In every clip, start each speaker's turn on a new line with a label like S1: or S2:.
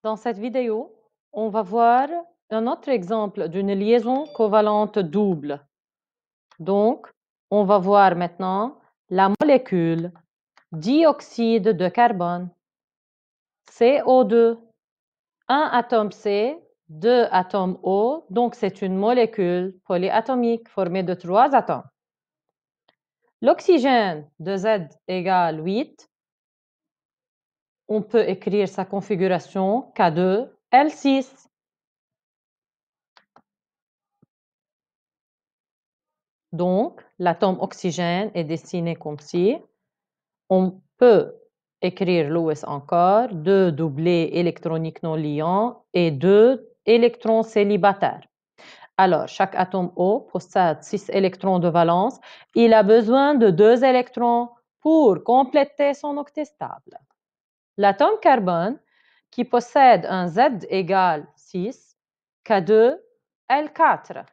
S1: Dans cette vidéo, on va voir un autre exemple d'une liaison covalente double. Donc, on va voir maintenant la molécule dioxyde de carbone, CO2, un atome C, deux atomes O, donc c'est une molécule polyatomique formée de 3 atomes. L'oxygène de Z égale 8. On peut écrire sa configuration K2L6. Donc, l'atome oxygène est dessiné comme ci. On peut écrire l'OS encore, 2 doublés électroniques non liants et 2 électrons célibataires. Alors, chaque atome O possède 6 électrons de valence. Il a besoin de 2 électrons pour compléter son octet stable. L'atome carbone, qui possède un Z égale 6, K2L4.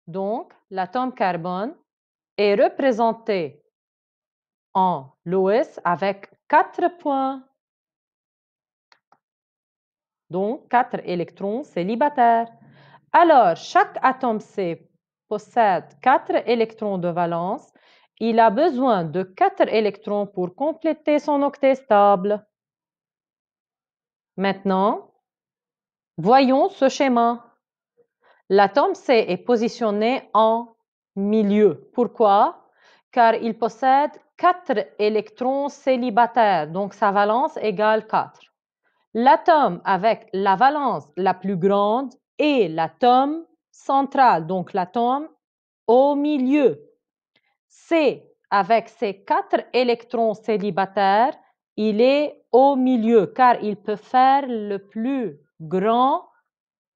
S1: Donc, l'atome carbone est représenté en l'OS avec 4 points. Donc, 4 électrons célibataires. Alors, chaque atome C possède 4 électrons de valence. Il a besoin de 4 électrons pour compléter son octet stable. Maintenant, voyons ce schéma. L'atome C est positionné en milieu. Pourquoi? Car il possède 4 électrons célibataires, donc sa valence égale 4. L'atome avec la valence la plus grande est l'atome central, donc l'atome au milieu. C, avec ses 4 électrons célibataires, il est au milieu car il peut faire le plus grand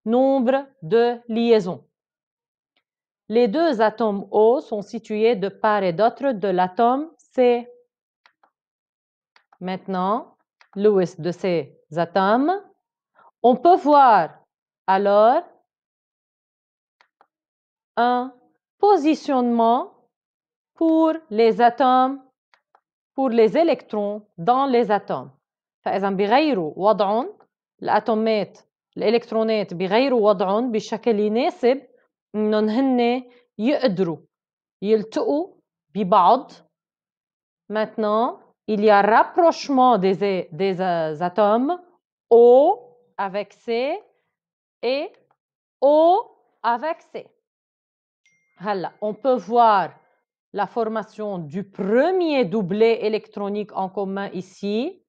S1: nombre de liaisons. Les deux atomes O sont situés de part et d'autre de l'atome C. Maintenant, l'OS de ces atomes. On peut voir alors un positionnement pour les atomes, pour les électrons dans les atomes. فإذا بيغيروا وضعهم الأتومات الإلكترونات بيغيروا وضعهم بشكل يناسب إنهم هن يقدروا يلتقوا ببعض. Maintenant, il y a rapprochement des atomes O avec C et O avec C. هلا, on peut voir la formation du premier doublet électronique en commun ici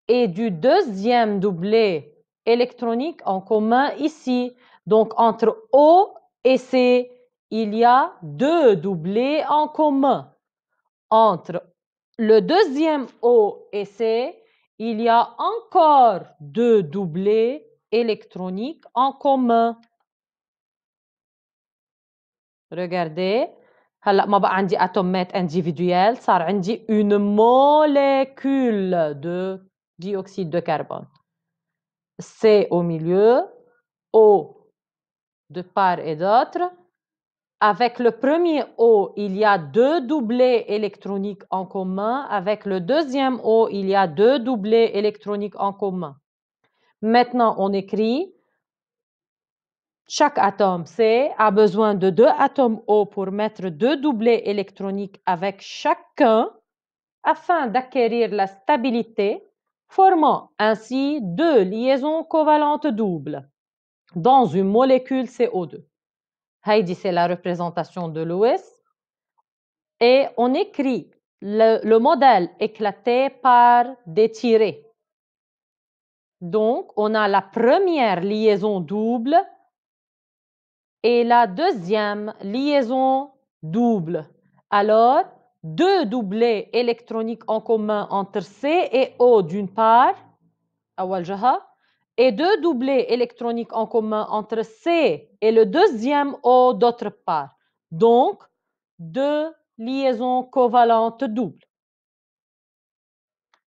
S1: et du deuxième doublet électronique en commun ici. Donc, entre O et C, il y a 2 doublets en commun. Entre le deuxième O et C, il y a encore 2 doublets électroniques en commun. Regardez. هلا ما بقى عندي atomes individuels, صار عندي une molécule de dioxyde de carbone. C au milieu, O de part et d'autre. Avec le premier O, il y a 2 doublets électroniques en commun. Avec le deuxième O, il y a 2 doublets électroniques en commun. Maintenant, on écrit chaque atome C a besoin de 2 atomes O pour mettre 2 doublets électroniques avec chacun afin d'acquérir la stabilité, formant ainsi 2 liaisons covalentes doubles dans une molécule CO2. Heidi, c'est la représentation de l'OS. Et on écrit le modèle éclaté par des tirets. Donc, on a la première liaison double et la deuxième liaison double. Alors, 2 doublets électroniques en commun entre C et O d'une part, et 2 doublets électroniques en commun entre C et le deuxième O d'autre part. Donc, 2 liaisons covalentes doubles.